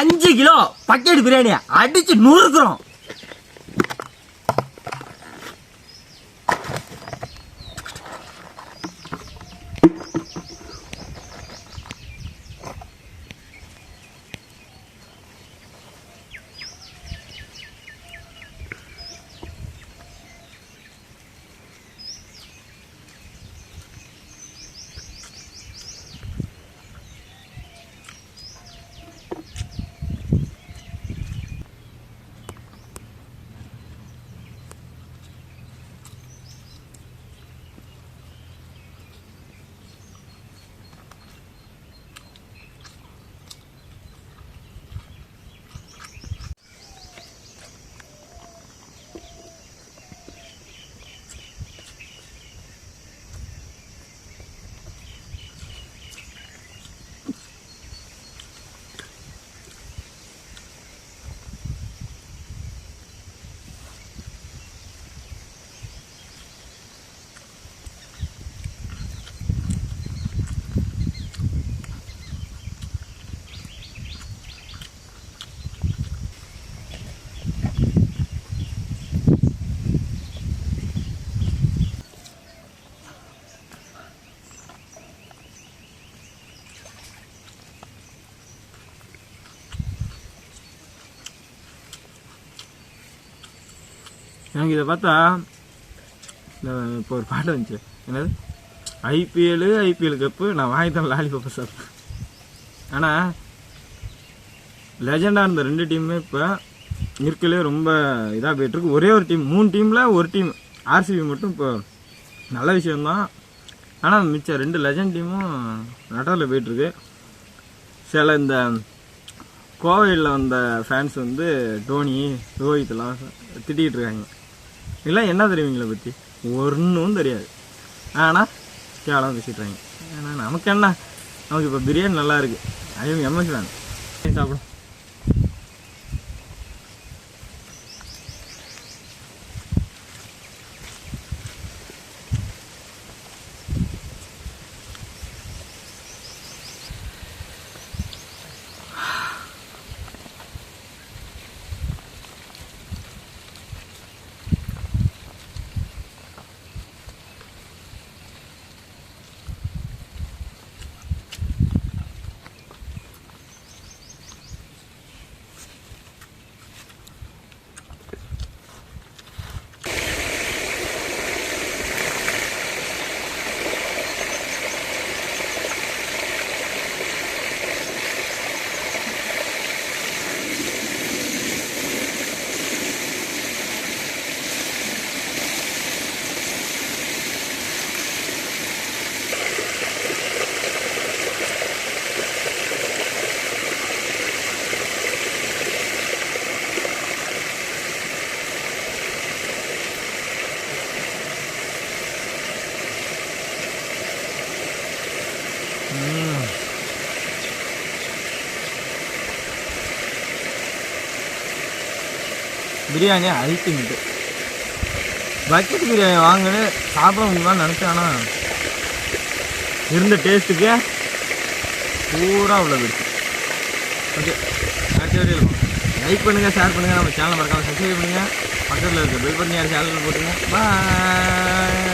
5 kilo bucket biryani அடிச்சு நூறுக்குறோம். எனக்கு இதை பார்த்தா இப்போ ஒரு பாட்டு வந்துச்சு, என்னது ஐபிஎல் கப்பு நான் வாங்கித்தான் லாலிபப்பை சாப்பிட்டேன். ஆனால் லெஜெண்டாக இருந்த 2 டீமுமே இப்போ இருக்கலே ரொம்ப இதாக போயிட்டுருக்கு. ஒரே ஒரு டீம் 3 டீமில் ஒரு டீம் ஆர்சிபி மட்டும் இப்போ நல்ல விஷயந்தான். ஆனால் மிச்சம் 2 லெஜண்ட் டீமும் நடுவில் போயிட்டுருக்கு. சில இந்த கோவையில் வந்த ஃபேன்ஸ் வந்து டோனி ரோஹித்லாம் திட்டிகிட்டு இருக்காங்க. இதெல்லாம் என்ன தெரியுங்களா பற்றி ஒன்றும் தெரியாது, ஆனால் கேவலம் பேசிட்டுறாங்க. ஏன்னா நமக்கு என்ன, நமக்கு இப்போ பிரியாணி நல்லா இருக்குது, அதுவும் எம்எஸ் வேணும் சாப்பிடும். பிரியாணி அல்டிமேட்டு. பக்கெட் பிரியாணி வாங்கினு சாப்பிட முடியுமான்னு நினச்சேன், ஆனால் இருந்த டேஸ்ட்டுக்கே பூரா உள்ள போயிடுச்சு. ஓகே, அடுத்த வீடியோ இருக்கும். லைக் பண்ணுங்கள், ஷேர் பண்ணுங்கள், நம்ம சேனலை மறக்காமல் சப்ஸ்கிரைப் பண்ணுங்கள், பக்கத்தில் இருக்க பெல் பண்ணி சேனலில் போட்டுங்க. பாய்.